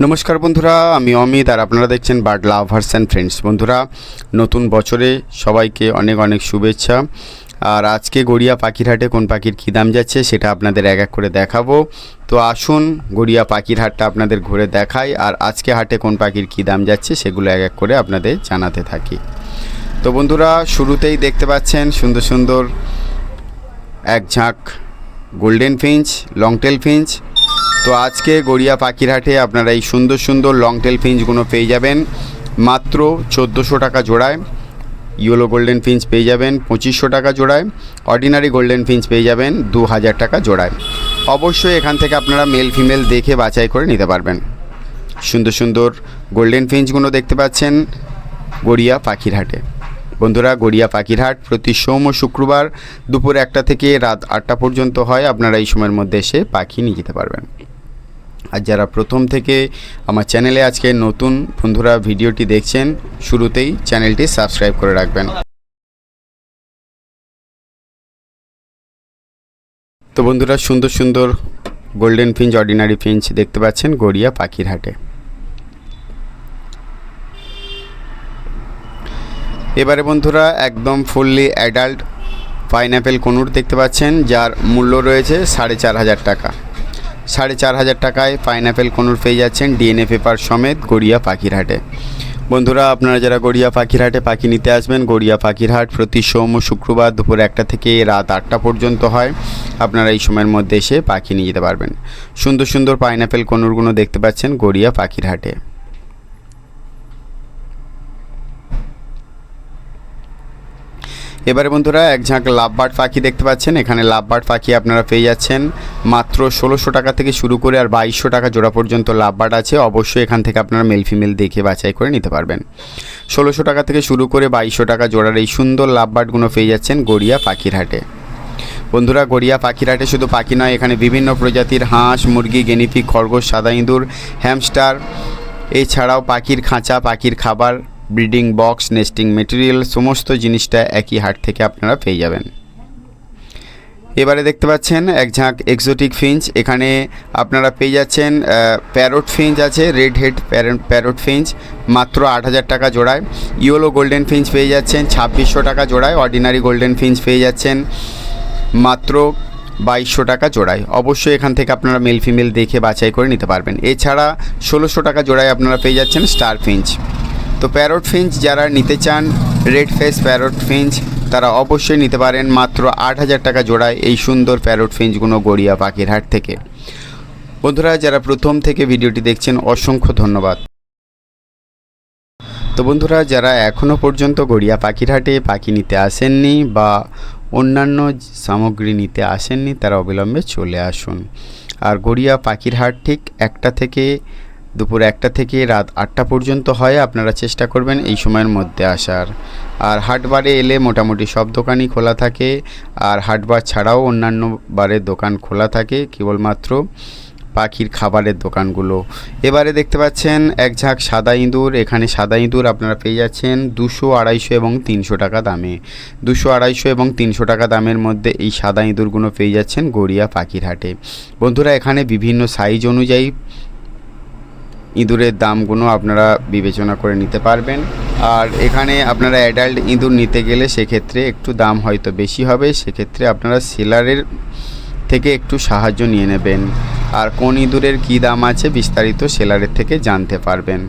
নমস্কার বন্ধুরা, আমি অমিত আর আপনারা দেখছেন বার্ড লাভার্স অ্যান্ড ফ্রেন্ডস। বন্ধুরা, নতুন বছরে সবাইকে অনেক অনেক শুভেচ্ছা। আর আজকে গড়িয়া পাখির হাটে কোন পাখির কী দাম যাচ্ছে সেটা আপনাদের এক এক করে দেখাবো। তো আসুন গড়িয়া পাখির হাটটা আপনাদের ঘুরে দেখাই, আর আজকে হাটে কোন পাখির কী দাম যাচ্ছে সেগুলো এক এক করে আপনাদের জানাতে থাকি। তো বন্ধুরা, শুরুতেই দেখতে পাচ্ছেন সুন্দর সুন্দর এক ঝাঁক গোল্ডেন ফিঞ্চ, লংটেল ফিঞ্চ। তো আজকে গড়িয়া পাখির হাটে আপনারা এই সুন্দর সুন্দর লংটেল ফিঞ্চগুলো পেয়ে যাবেন মাত্র 1400 টাকা জোড়ায়। ইয়েলো গোল্ডেন ফিঞ্চ পেয়ে যাবেন 2500 টাকা জোড়ায়। অর্ডিনারি গোল্ডেন ফিঞ্চ পেয়ে যাবেন 2000 টাকা জোড়ায়। অবশ্যই এখান থেকে আপনারা মেল ফিমেল দেখে বাছাই করে নিতে পারবেন। সুন্দর সুন্দর গোল্ডেন ফিঞ্চগুলো দেখতে পাচ্ছেন গড়িয়া পাখির হাটে। বন্ধুরা, গড়িয়া পাখির হাট প্রতি সোম ও শুক্রবার দুপুর 1টা থেকে রাত 8টা পর্যন্ত হয়। আপনারা এই সময়ের মধ্যে এসে পাখি নিয়ে যেতে পারবেন। আর যারা প্রথম থেকে আমার চ্যানেলে আজকে নতুন বন্ধুরা ভিডিওটি দেখছেন, শুরুতেই চ্যানেলটি সাবস্ক্রাইব করে রাখবেন। তো বন্ধুরা, সুন্দর সুন্দর গোল্ডেন ফিঞ্চ, অর্ডিনারি ফিঞ্চ দেখতে পাচ্ছেন গড়িয়া পাখির হাটে। এবারে বন্ধুরা একদম ফুললি অ্যাডাল্ট পাইনঅ্যাপেল কনুর দেখতে পাচ্ছেন, যার মূল্য রয়েছে 4500 টাকা। 4500 টাকায় পাইনঅ্যাপেল কনুর পেয়ে যাচ্ছেন ডিএনএ পেপার সমেত গড়িয়া পাখির হাটে। বন্ধুরা, আপনারা যারা গড়িয়া পাখির হাটে পাখি নিতে আসবেন, গড়িয়া পাখির হাট প্রতি সোম ও শুক্রবার দুপুর 1টা থেকে রাত 8টা পর্যন্ত হয়। আপনারা এই সময়ের মধ্যে এসে পাখি নিয়ে যেতে পারবেন। সুন্দর সুন্দর পাইনঅ্যাপেল কনুরগুলো দেখতে পাচ্ছেন গড়িয়া পাখির হাটে। এবারে বন্ধুরা এক ঝাঁক লাভবার্ড পাখি দেখতে পাচ্ছেন। এখানে লাভবার্ড পাখি আপনারা পেয়ে যাচ্ছেন মাত্র 1600 টাকা থেকে শুরু করে আর 2200 টাকা জোড়া পর্যন্ত লাভবার্ড আছে। অবশ্যই এখান থেকে আপনারা মেল ফিমেল দেখে বাছাই করে নিতে পারবেন। 1600 টাকা থেকে শুরু করে 2200 টাকা জোড়ার এই সুন্দর লাভবার্ডগুলো পেয়ে যাচ্ছেন গড়িয়া পাখির হাটে। বন্ধুরা, গড়িয়া পাখির হাটে শুধু পাখি নয়, এখানে বিভিন্ন প্রজাতির হাঁস, মুরগি, গিনিপিগ, খরগোশ, সাদা ইঁদুর, হ্যামস্টার, এছাড়াও পাখির খাঁচা, পাখির খাবার, ব্রিডিং বক্স, নেস্টিং মেটেরিয়াল সমস্ত জিনিসটা একই হাট থেকে আপনারা পেয়ে যাবেন। এবারে দেখতে পাচ্ছেন এক ঝাঁক এক্সোটিক ফিঞ্চ। এখানে আপনারা পেয়ে যাচ্ছেন প্যারট ফিঞ্চ আছে, রেড হেড প্যারট ফিঞ্চ মাত্র 8000 টাকা জোড়ায়। ইয়েলো গোল্ডেন ফিঞ্চ পেয়ে যাচ্ছেন 2600 টাকা জোড়ায়। অর্ডিনারি গোল্ডেন ফিঞ্চ পেয়ে যাচ্ছেন মাত্র 2200 টাকা জোড়ায়। অবশ্যই এখান থেকে আপনারা মেল ফিমেল দেখে বাছাই করে নিতে পারবেন। এছাড়া 1600 টাকা জোড়ায় আপনারা পেয়ে যাচ্ছেন স্টার ফিঞ্চ। তো প্যারট ফিঞ্চ যারা নিতে চান, রেড ফেস প্যারট ফিঞ্চ, তারা অবশ্যই নিতে পারেন মাত্র 8000 টাকা জোড়ায় এই সুন্দর প্যারট ফিঞ্চগুলো গড়িয়া পাখির হাট থেকে। বন্ধুরা, যারা প্রথম থেকে ভিডিওটি দেখছেন অসংখ্য ধন্যবাদ। তো বন্ধুরা, যারা এখনও পর্যন্ত গড়িয়া পাখির হাটে পাখি নিতে আসেননি বা অন্যান্য সামগ্রী নিতে আসেননি, তারা অবিলম্বে চলে আসুন। আর গড়িয়া পাখির হাট ঠিক দুপুর 1টা থেকে রাত 8টা পর্যন্ত হয়। আপনারা চেষ্টা করবেন এই সময়ের মধ্যে আসার। আর হাটবারে এলে মোটামুটি সব দোকানই খোলা থাকে, আর হাটবার ছাড়াও অন্যান্য বারের দোকান খোলা থাকে, কেবলমাত্র পাখির খাবারের দোকানগুলো। এবারে দেখতে পাচ্ছেন এক ঝাঁক সাদা ইঁদুর। এখানে সাদা ইঁদুর আপনারা পেয়ে যাচ্ছেন 200, 250 এবং 300 টাকা দামে। 200, 250 এবং 300 টাকা দামের মধ্যে এই সাদা ইঁদুরগুলো পেয়ে যাচ্ছেন গড়িয়া পাখির হাটে। বন্ধুরা, এখানে বিভিন্ন সাইজ অনুযায়ী ইঁদুরের দামগুলো আপনারা বিবেচনা করে নিতে পারবেন। আর এখানে আপনারা অ্যাডাল্ট ইঁদুর নিতে গেলে সেক্ষেত্রে একটু দাম হয়তো বেশি হবে, সেক্ষেত্রে আপনারা সেলারের থেকে একটু সাহায্য নিয়ে নেবেন। আর কোন ইঁদুরের কী দাম আছে বিস্তারিত সেলারের থেকে জানতে পারবেন।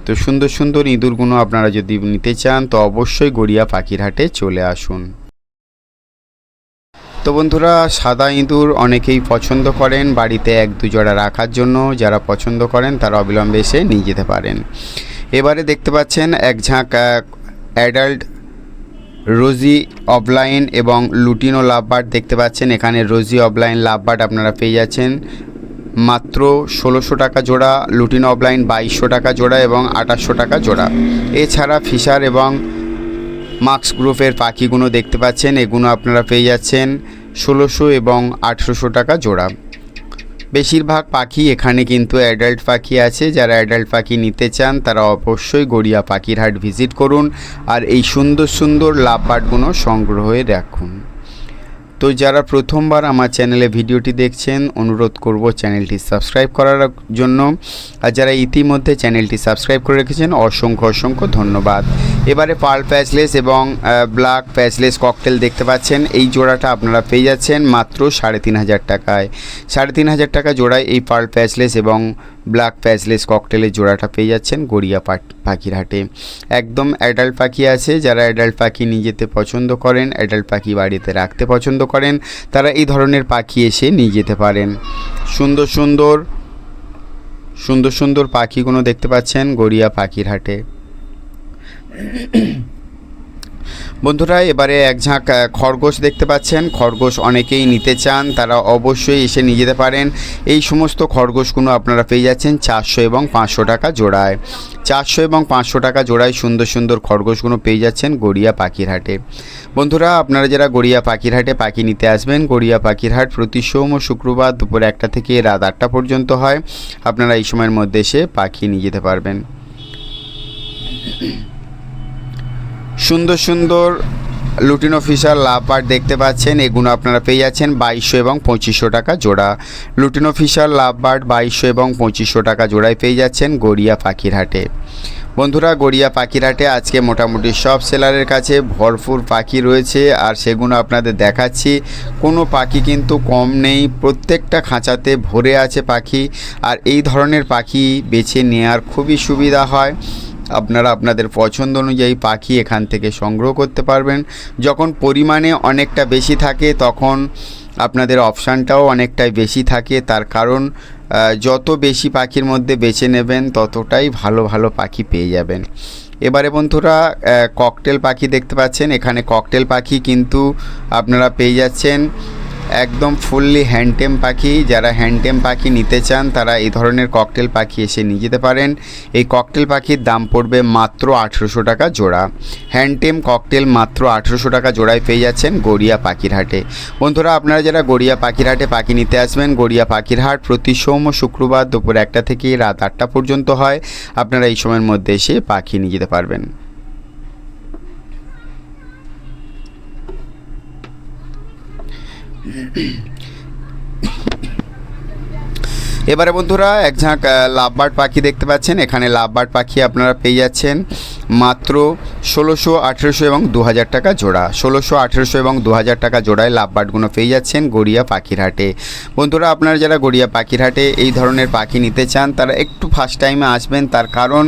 তো সুন্দর সুন্দর ইঁদুরগুলো আপনারা যদি নিতে চান তো অবশ্যই গড়িয়া পাখির হাটে চলে আসুন। তো বন্ধুরা, সাদা ইঁদুর অনেকেই পছন্দ করেন বাড়িতে 1-2 জোড়া রাখার জন্য। যারা পছন্দ করেন তারা অবিলম্বে এসে নিয়ে যেতে পারেন। এবারে দেখতে পাচ্ছেন এক ঝাঁক অ্যাডাল্ট রোজি অফলাইন এবং লুটিনো লাভবার্ড দেখতে পাচ্ছেন। এখানে রোজি অফলাইন লাভবার্ড আপনারা পেয়ে যাচ্ছেন মাত্র 1600 টাকা জোড়া, লুটিনো অফলাইন 2200 টাকা জোড়া এবং 2800 টাকা জোড়া। এছাড়া ফিশার এবং মাক্স গ্রুপের পাখিগুলো দেখতে পাচ্ছেন, এগুলো আপনারা পেয়ে যাচ্ছেন 1600 এবং 1800 টাকা জোড়া। বেশিরভাগ পাখি এখানে কিন্তু অ্যাডাল্ট পাখি আছে। যারা অ্যাডাল্ট পাখি নিতে চান তারা অবশ্যই গড়িয়া পাখির হাট ভিজিট করুন আর এই সুন্দর সুন্দর লাভবার্ডগুলো সংগ্রহে রাখুন। তো যারা প্রথমবার আমার চ্যানেলে ভিডিওটি দেখছেন অনুরোধ করব চ্যানেলটি সাবস্ক্রাইব করার জন্য, আর যারা ইতিমধ্যে চ্যানেলটি সাবস্ক্রাইব করে রেখেছেন অসংখ্য অসংখ্য ধন্যবাদ। এবারে পার্ল প্যাচলেস এবং ব্ল্যাক প্যাচলেস ককটেল দেখতে পাচ্ছেন, এই জোড়াটা আপনারা পেয়ে যাচ্ছেন মাত্র 3,500 টাকায়। 3,500 টাকা জোড়ায় এই পার্ল প্যাচলেস এবং ব্ল্যাক প্যাচলেস ককটেলের জোড়াটা পেয়ে যাচ্ছেন গড়িয়া পাখির হাটে। একদম অ্যাডাল্ট পাখি আছে, যারা অ্যাডাল্ট পাখি নিয়ে যেতে পছন্দ করেন, অ্যাডাল্ট পাখি বাড়িতে রাখতে পছন্দ করেন, তারা এই ধরনের পাখি এসে নিয়ে যেতে পারেন। সুন্দর সুন্দর পাখিগুলো দেখতে পাচ্ছেন গড়িয়া পাখির হাটে। বন্ধুরা এবারে এক ঝাঁক খরগোশ দেখতে পাচ্ছেন, খরগোশ অনেকেই নিতে চান, তারা অবশ্যই এসে নিয়ে যেতে পারেন। এই সমস্ত খরগোশগুলো আপনারা পেয়ে যাচ্ছেন 400 এবং 500 টাকা জোড়ায়। 400 এবং 500 টাকা জোড়ায় সুন্দর খরগোশগুলো পেয়ে যাচ্ছেন গড়িয়া পাখির হাটে। বন্ধুরা আপনারা যারা গড়িয়া পাখির হাটে পাখি নিতে আসবেন, গড়িয়া পাখির হাট প্রতি সোম ও শুক্রবার দুপুর 1টা থেকে রাত 8টা পর্যন্ত হয়। আপনারা এই সময়ের মধ্যে এসে পাখি নিয়ে যেতে পারবেন। সুন্দর লুটিনো ফিশার লাভবার্ড দেখতে পাচ্ছেন, এগুলো আপনারা পেয়ে যাচ্ছেন 2200 এবং 2500 টাকা জোড়া। লুটিনো ফিশার লাভবার্ড 2200 এবং 2500 টাকা জোড়ায় পেয়ে যাচ্ছেন গড়িয়া পাখির হাটে। বন্ধুরা গড়িয়া পাখির হাটে আজকে মোটামুটি সব সেলারের কাছে ভরপুর পাখি রয়েছে, আর সেগুলো আপনাদের দেখাচ্ছি। কোনো পাখি কিন্তু কম নেই, প্রত্যেকটা খাঁচাতে ভরে আছে পাখি, আর এই ধরনের পাখি বেছে নেওয়ার খুবই সুবিধা হয়। আপনারা আপনাদের পছন্দ অনুযায়ী পাখি এখান থেকে সংগ্রহ করতে পারবেন। যখন পরিমাণে অনেকটা বেশি থাকে তখন আপনাদের অপশানটাও অনেকটাই বেশি থাকে, তার কারণ যত বেশি পাখির মধ্যে বেছে নেবেন ততটাই ভালো পাখি পেয়ে যাবেন। এবারে বন্ধুরা ককটেল পাখি দেখতে পাচ্ছেন, এখানে ককটেল পাখি কিন্তু আপনারা পেয়ে যাচ্ছেন একদম ফুললি হ্যান্ডটেম পাখি। যারা হ্যান্ডটেম পাখি নিতে চান তারা এই ধরনের ককটেল পাখি এসে নিয়ে যেতে পারেন। এই ককটেল পাখির দাম পড়বে মাত্র 1800 টাকা জোড়া। হ্যান্ডটেম ককটেল মাত্র 1800 টাকা জোড়ায় পেয়ে যাচ্ছেন গড়িয়া পাখির হাটে। বন্ধুরা আপনারা যারা গড়িয়া পাখির হাটে পাখি নিতে আসবেন, গড়িয়া পাখির হাট প্রতি সোম ও শুক্রবার দুপুর 1টা থেকে রাত 8টা পর্যন্ত হয়। আপনারা এই সময়ের মধ্যে এসে পাখি নিয়ে যেতে পারবেন। এবারে বন্ধুরা এক ঝাঁক লাভবার্ড পাখি দেখতে পাচ্ছেন, এখানে লাভবার্ড পাখি আপনারা পেয়ে যাচ্ছেন মাত্র 1600, 1800 এবং 2000 টাকা জোড়া। 1600, 1800 এবং 2000 টাকা জোড়ায় লাভবার্ডগুলো পেয়ে যাচ্ছেন গড়িয়া পাখির হাটে। বন্ধুরা আপনারা যারা গড়িয়া পাখির হাটে এই ধরনের পাখি নিতে চান তারা একটু ফার্স্ট টাইমে আসবেন, তার কারণ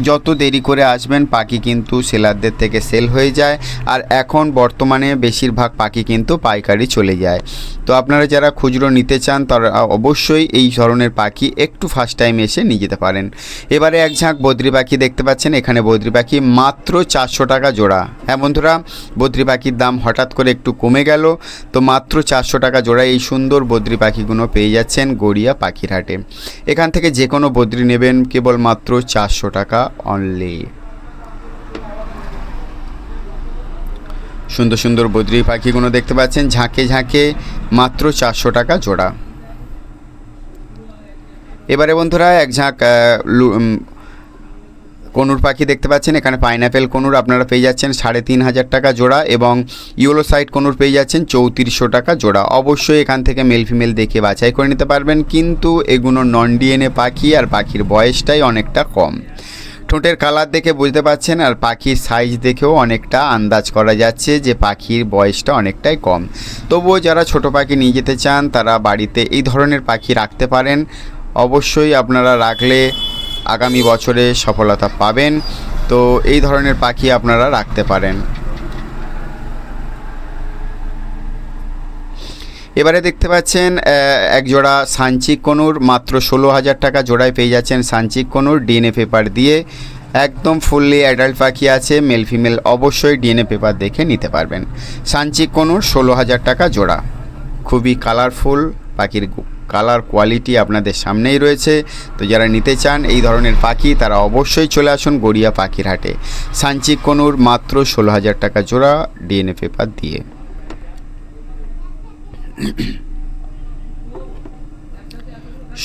যত দেরি করে আসবেন পাখি কিন্তু সেলারদের থেকে সেল হয়ে যায়, আর এখন বর্তমানে বেশিরভাগ পাখি কিন্তু পাইকারি চলে যায়। তো আপনারা যারা খুচরো নিতে চান তারা অবশ্যই এই ধরনের পাখি একটু ফার্স্ট টাইম এসে নিয়ে যেতে পারেন। এবারে এক ঝাঁক বদ্রি পাখি দেখতে পাচ্ছেন, এখানে বদ্রি পাখি মাত্র 400 টাকা জোড়া। হ্যাঁ বন্ধুরা বদ্রি পাখির দাম হঠাৎ করে একটু কমে গেল, তো মাত্র 400 টাকা জোড়ায় এই সুন্দর বদ্রি পাখিগুলো পেয়ে যাচ্ছেন গড়িয়া পাখির হাটে। এখান থেকে যে কোনো বদ্রি নেবেন কেবল মাত্র 400 টাকা অনলি। সুন্দর বদ্রি পাখিগুলো দেখতে পাচ্ছেন ঝাঁকে মাত্র 400 টাকা জোড়া। এবারে বন্ধুরা এক ঝাঁক কনুর পাখি দেখতে পাচ্ছেন, এখানে পাইনাপেল কনুর আপনারা পেয়ে যাচ্ছেন 3500 টাকা জোড়া, এবং ইয়েলো সাইড কনুর পেয়ে যাচ্ছেন 3400 টাকা জোড়া। অবশ্যই এখান থেকে মেল ফিমেল দেখে বাছাই করে নিতে পারবেন, কিন্তু এগুলো নন ডিএনএ পাখি আর পাখির বয়সটাই অনেকটা কম। ঠোঁটের কালার দেখে বুঝতে পারছেন, আর পাখির সাইজ দেখেও অনেকটা আন্দাজ করা যাচ্ছে যে পাখির বয়সটা অনেকটাই কম। তবুও যারা ছোট পাখি নিয়ে যেতে চান তারা বাড়িতে এই ধরনের পাখি রাখতে পারেন। অবশ্যই আপনারা রাখলে আগামী বছরে সফলতা পাবেন, তো এই ধরনের পাখি আপনারা রাখতে পারেন। এবারে দেখতে পাচ্ছেন এক জোড়া সানচিক কনুর মাত্র 16,000 টাকা জোড়ায় পেয়ে যাচ্ছেন। সানচিক কনুর ডিএনএ পেপার দিয়ে একদম ফুললি অ্যাডাল্ট পাখি আছে, মেল ফিমেল অবশ্যই ডিএনএ পেপার দেখে নিতে পারবেন। সানচিক কনুর 16,000 টাকা জোড়া। খুবই কালারফুল পাখির কালার কোয়ালিটি আপনাদের সামনেই রয়েছে। তো যারা নিতে চান এই ধরনের পাখি তারা অবশ্যই চলে আসুন গড়িয়া পাখির হাটে। সানচিক কনুর মাত্র 16,000 টাকা জোড়া ডিএনএ পেপার দিয়ে।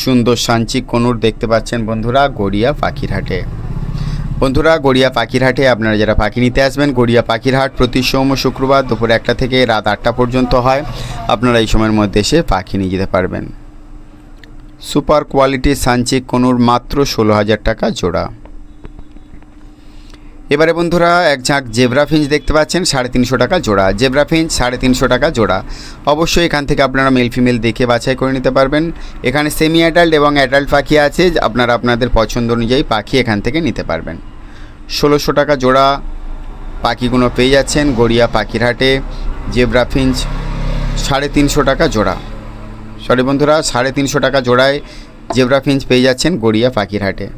সুন্দর সানচিক কনুর দেখতে পাচ্ছেন বন্ধুরা গড়িয়া পাখির হাটে। বন্ধুরা, গড়িয়া পাখির হাটে আপনারা যারা পাখি নিতে আসবেন, গড়িয়া পাখির হাট প্রতি সোম ও শুক্রবার দুপুর 1টা থেকে রাত 8টা পর্যন্ত হয়। আপনারা এই সময়ের মধ্যে এসে পাখি নিয়ে যেতে পারবেন। সুপার কোয়ালিটির সানচিক কনুর মাত্র 16,000 টাকা জোড়া। এবারে বন্ধুরা এক ঝাঁক জেব্রা ফিঞ্চ দেখতে পাচ্ছেন 350 টাকা জোড়া। জেব্রা ফিঞ্চ 350 টাকা জোড়া। অবশ্যই এখান থেকে আপনারা মেল ফিমেল দেখে বাছাই করে নিতে পারবেন। এখানে সেমি অ্যাডাল্ট এবং অ্যাডাল্ট পাখি আছে, আপনারা আপনাদের পছন্দ অনুযায়ী পাখি এখান থেকে নিতে পারবেন। 1600 টাকা জোড়া পাখিগুলো পেয়ে যাচ্ছেন গড়িয়া পাখির হাটে। জেব্রা ফিঞ্চ 350 টাকা জোড়া। সরি বন্ধুরা, 350 টাকা জোড়ায় জেব্রা ফিঞ্চ পেয়ে যাচ্ছেন গড়িয়া পাখির হাটে।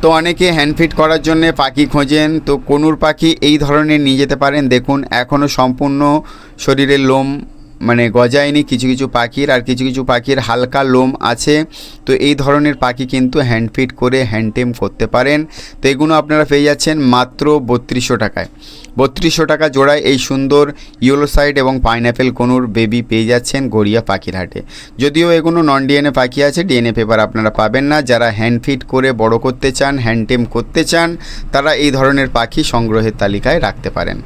তো অনেকে হ্যান্ডফিট করার জন্য পাখি খোঁজেন, তো কনুর পাখি এই ধরনের নিয়ে যেতে পারেন। দেখুন এখনও সম্পূর্ণ শরীরের লোম মানে গজায়নি কিছু কিছু পাখির, আর কিছু কিছু পাখির হালকা লোম আছে। তো এই ধরনের পাখি কিন্তু হ্যান্ডফিট করে হ্যান্ডটেম করতে পারেন। তো এগুলো আপনারা পেয়ে যাচ্ছেন মাত্র 3200 টাকায়। 3200 টাকা জোড়ায় এই সুন্দর ইয়েলো সাইড এবং পাইনঅ্যাপেল কনুর বেবি পেয়ে যাচ্ছেন গড়িয়া পাখির হাটে। যদিও এগুলো নন ডিএনএ পাখি আছে, ডিএনএ পেপার আপনারা পাবেন না। যারা হ্যান্ডফিট করে বড় করতে চান, হ্যান্ডটেম করতে চান, তারা এই ধরনের পাখি সংগ্রহের তালিকায় রাখতে পারেন।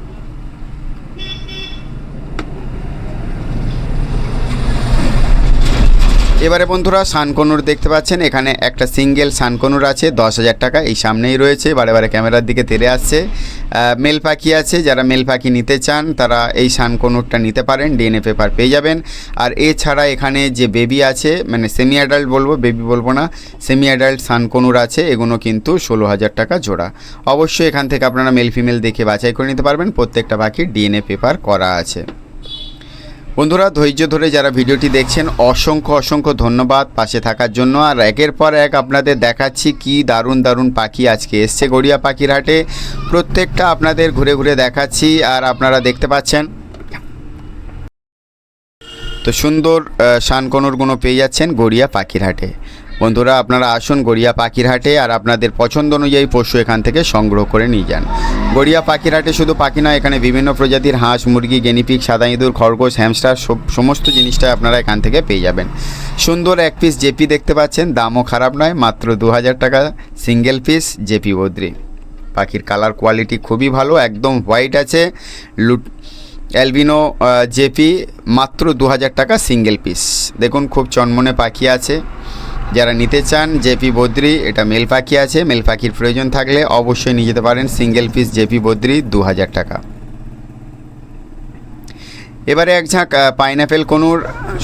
এবারে বন্ধুরা সানকনুর দেখতে পাচ্ছেন, এখানে একটা সিঙ্গেল সানকনুর আছে 10,000 টাকা। এই সামনেই রয়েছে, বারে বারে ক্যামেরার দিকে তেড়ে আসছে। মেল পাখি আছে, যারা মেল পাখি নিতে চান তারা এই সানকনুরটা নিতে পারেন, ডিএনএ পেপার পেয়ে যাবেন। আর এছাড়া এখানে যে বেবি আছে, মানে সেমি অ্যাডাল্ট বলবো, বেবি বলবো না, সেমি অ্যাডাল্ট সানকনুর আছে, এগুলো কিন্তু 16,000 টাকা জোড়া। অবশ্যই এখান থেকে আপনারা মেল ফিমেল দেখে বাছাই করে নিতে পারবেন। প্রত্যেকটা পাখির ডিএনএ পেপার করা আছে। বন্ধুরা, ধৈর্য ধরে যারা ভিডিওটি দেখছেন অসংখ্য ধন্যবাদ পাশে থাকার জন্য। আর একের পর এক আপনাদের দেখাচ্ছি কি দারুণ দারুণ পাখি আজকে এসছে গড়িয়া পাখির হাটে। প্রত্যেকটা আপনাদের ঘুরে ঘুরে দেখাচ্ছি, আর আপনারা দেখতে পাচ্ছেন তো সুন্দর শানকনুরগুলো পেয়ে যাচ্ছেন গড়িয়া পাখির হাটে। বন্ধুরা, আপনারা আসুন গড়িয়া পাখির হাটে, আর আপনাদের পছন্দ অনুযায়ী পশু এখান থেকে সংগ্রহ করে নিয়ে যান। গড়িয়া পাখির হাটে শুধু পাখি নয়, এখানে বিভিন্ন প্রজাতির হাঁস, মুরগি, গেনিপিগ, সাদা ইঁদুর, খরগোশ, হ্যামস্টার সমস্ত জিনিসটাই আপনারা এখান থেকে পেয়ে যাবেন। সুন্দর এক পিস জেপি দেখতে পাচ্ছেন, দামও খারাপ নয়, মাত্র 2000 টাকা সিঙ্গেল পিস জেপি বদ্রি। পাখির কালার কোয়ালিটি খুবই ভালো, একদম হোয়াইট আছে। অ্যালবিনো জেপি মাত্র 2000 টাকা সিঙ্গেল পিস। দেখুন খুব চনমনে পাখি আছে। যারা নিতে চান জেপি বদ্রি, এটা মেল পাখি আছে, মেল পাখির প্রয়োজন থাকলে অবশ্যই নিয়ে যেতে পারেন। সিঙ্গেল পিস জেপি বদ্রি 2000 টাকা। এবারে এক ঝাঁক পাইনঅ্যাপেল কনুর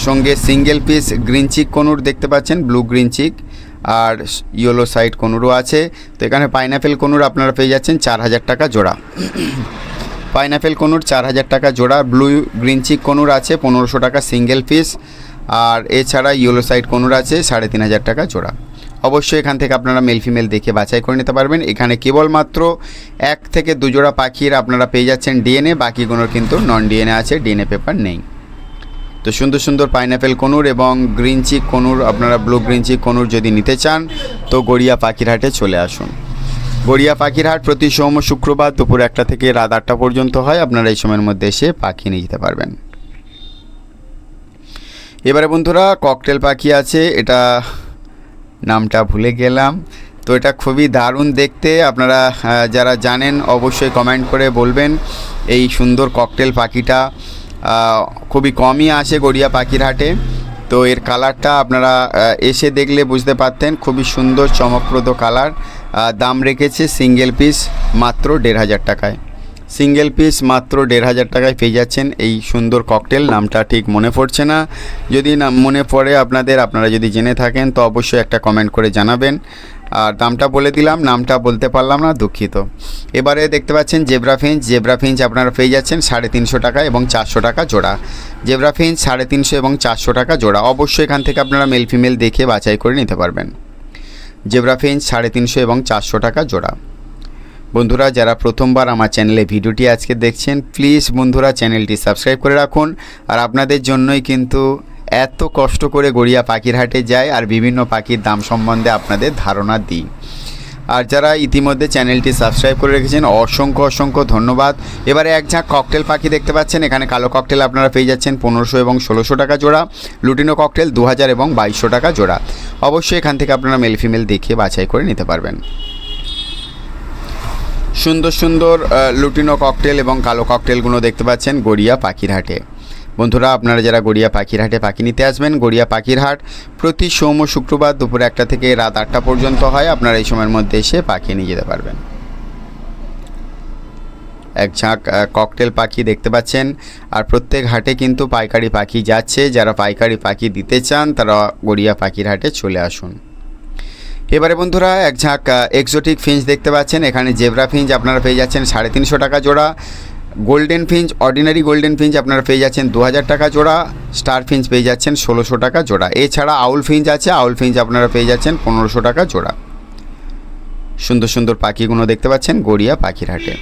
সঙ্গে single piece green cheek conure দেখতে পাচ্ছেন, ব্লু গ্রিন চিক, আর ইয়েলো সাইড কনুরও আছে। তো এখানে পাইনঅ্যাপেল কনুর আপনারা পেয়ে যাচ্ছেন 4000 টাকা জোড়া। পাইনঅ্যাপেল কনুর 4000 টাকা জোড়া। ব্লু গ্রিন চিক কনুর আছে 1500 টাকা সিঙ্গেল পিস, আর এছাড়া ইয়েলো সাইড কনুর আছে 3500 টাকা জোড়া। অবশ্যই এখান থেকে আপনারা মেল ফিমেল দেখে বাছাই করে নিতে পারবেন। এখানে কেবলমাত্র 1 থেকে 2 জোড়া পাখির আপনারা পেয়ে যাচ্ছেন ডিএনএ, বাকিগুলোর কিন্তু নন ডিএনএ আছে, ডিএনএ পেপার নেই। তো সুন্দর সুন্দর পাইনঅ্যাপেল কনুর এবং গ্রিন চিক কনুর, আপনারা ব্লু গ্রিন চিক কনুর যদি নিতে চান তো গড়িয়া পাখির হাটে চলে আসুন। গড়িয়া পাখির হাট প্রতি সোম ও শুক্রবার দুপুর 1টা থেকে রাত 8টা পর্যন্ত হয়। আপনারা এই সময়ের মধ্যে এসে পাখি নিয়ে যেতে পারবেন। এবারে বন্ধুরা ককটেল পাখি আছে, এটা নামটা ভুলে গেলাম। তো এটা খুবই দারুণ দেখতে, আপনারা যারা জানেন অবশ্যই কমেন্ট করে বলবেন। এই সুন্দর ককটেল পাখিটা খুবই কমই আসে গড়িয়া পাখির হাটে। তো এর কালারটা আপনারা এসে দেখলে বুঝতে পারতেন, খুবই সুন্দর চমকপ্রদ কালার। দাম রেখেছে সিঙ্গেল পিস মাত্র 1500 টাকায়। সিঙ্গেল পিস মাত্র 1500 টাকায় পেয়ে যাচ্ছেন এই সুন্দর ককটেল। নামটা ঠিক মনে পড়ছে না, যদি না মনে পড়ে আপনারা যদি জেনে থাকেন তো অবশ্যই একটা কমেন্ট করে জানাবেন। আর দামটা বলে দিলাম, নামটা বলতে পারলাম না, দুঃখিত। এবারে দেখতে পাচ্ছেন জেব্রা ফিঞ্চ। জেব্রা ফিঞ্চ আপনারা পেয়ে যাচ্ছেন 350 টাকা এবং 400 টাকা জোড়া। জেব্রা ফিঞ্চ 350 এবং 400 টাকা জোড়া। অবশ্যই এখান থেকে আপনারা মেল ফিমেল দেখে বাছাই করে নিতে পারবেন। জেব্রা ফিঞ্চ 350 এবং 400 টাকা জোড়া। বন্ধুরা, যারা প্রথমবার আমার চ্যানেলে ভিডিওটি আজকে দেখছেন, প্লিজ বন্ধুরা চ্যানেলটি সাবস্ক্রাইব করে রাখুন। আর আপনাদের জন্যই কিন্তু এত কষ্ট করে গড়িয়া পাখির হাটে যায় আর বিভিন্ন পাখির দাম সম্বন্ধে আপনাদের ধারণা দিই। আর যারা ইতিমধ্যে চ্যানেলটি সাবস্ক্রাইব করে রেখেছেন অসংখ্য অসংখ্য ধন্যবাদ। এবারে এক ঝাঁক ককটেল পাখি দেখতে পাচ্ছেন, এখানে কালো ককটেল আপনারা পেয়ে যাচ্ছেন 1500 এবং 1600 টাকা জোড়া, লুটিনো ককটেল 2000 এবং 2200 টাকা জোড়া। অবশ্যই এখান থেকে আপনারা মেল ফিমেল দেখে বাছাই করে নিতে পারবেন। সুন্দর সুন্দর লুটিনো ককটেল এবং কালো ককটেলগুলো দেখতে পাচ্ছেন গড়িয়া পাখির হাটে। বন্ধুরা, আপনারা যারা গড়িয়া পাখির হাটে পাখি নিতে আসবেন, গড়িয়া পাখির হাট প্রতি সোম ও শুক্রবার দুপুর 1টা থেকে রাত 8টা পর্যন্ত হয়। আপনারা এই সময়ের মধ্যে এসে পাখি নিয়ে যেতে পারবেন। এক ঝাঁক ককটেল পাখি দেখতে পাচ্ছেন। আর প্রত্যেক হাটে কিন্তু পাইকারি পাখি যাচ্ছে, যারা পাইকারি পাখি দিতে চান তারা গড়িয়া পাখির হাটে চলে আসুন। এবারে বন্ধুরা এক ঝাঁক এক্সোটিক ফিঞ্চ দেখতে পাচ্ছেন, এখানে জেব্রা ফিঞ্চ আপনারা পেয়ে যাচ্ছেন 350 টাকা জোড়া, golden Finch ordinary golden Finch আপনারা পেয়ে যাচ্ছেন 2000 টাকা জোড়া, স্টার ফিঞ্চ পেয়ে যাচ্ছেন 1600 টাকা জোড়া। এছাড়া আউল ফিঞ্চ আছে, আউল ফিঞ্চ আপনারা পেয়ে যাচ্ছেন 1500 টাকা জোড়া। সুন্দর সুন্দর পাখিগুলো দেখতে পাচ্ছেন গড়িয়া পাখির হাটে।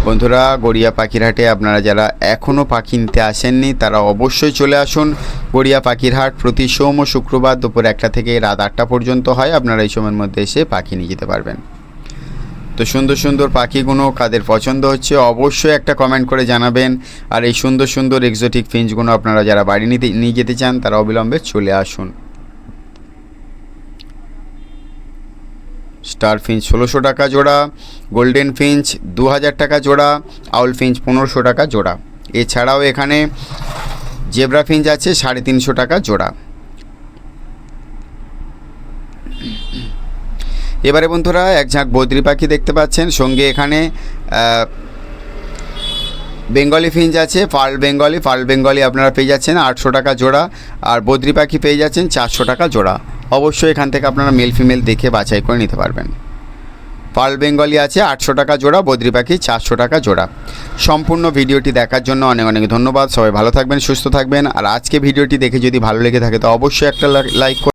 বন্ধুরা, গড়িয়া পাখির হাটে আপনারা যারা এখনও পাখি নিতে আসেননি তারা অবশ্যই চলে আসুন। গড়িয়া পাখির হাট প্রতি সোম ও শুক্রবার দুপুর 1টা থেকে রাত 8টা পর্যন্ত হয়। আপনারা এই সময়ের মধ্যে এসে পাখি নিয়ে যেতে পারবেন। তো সুন্দর সুন্দর পাখিগুলো কাদের পছন্দ হচ্ছে অবশ্যই একটা কমেন্ট করে জানাবেন। আর এই সুন্দর সুন্দর এক্সোটিক ফিঞ্চগুলো আপনারা যারা বাড়ি নিয়ে যেতে চান তারা অবিলম্বে চলে আসুন। স্টার ফিঞ্চ 1600 টাকা জোড়া, গোল্ডেন ফিঞ্চ 2000 টাকা জোড়া, আউল ফিঞ্চ 1500 টাকা জোড়া। এছাড়াও এখানে জেব্রা ফিঞ্চ আছে 350 টাকা জোড়া। এবারে বন্ধুরা এক ঝাঁক বদ্রি পাখি দেখতে পাচ্ছেন, সঙ্গে এখানে বেঙ্গলি ফিঞ্চ আছে, পার্ল বেঙ্গলি আপনারা পেয়ে যাচ্ছেন 800 টাকা জোড়া, আর বদ্রি পাখি পেয়ে যাচ্ছেন 400 টাকা জোড়া। অবশ্যই এখান থেকে আপনারা মেল ফিমেল দেখে বাছাই করে নিতে পারবেন। পার্ল বেঙ্গলি আছে 800 টাকা জোড়া, বদ্রি পাখি 400 টাকা জোড়া। সম্পূর্ণ ভিডিওটি দেখার জন্য অনেক অনেক ধন্যবাদ। সবাই ভালো থাকবেন, সুস্থ থাকবেন। আর আজকে ভিডিওটি দেখে যদি ভালো লেগে থাকে তো অবশ্যই একটা লাইক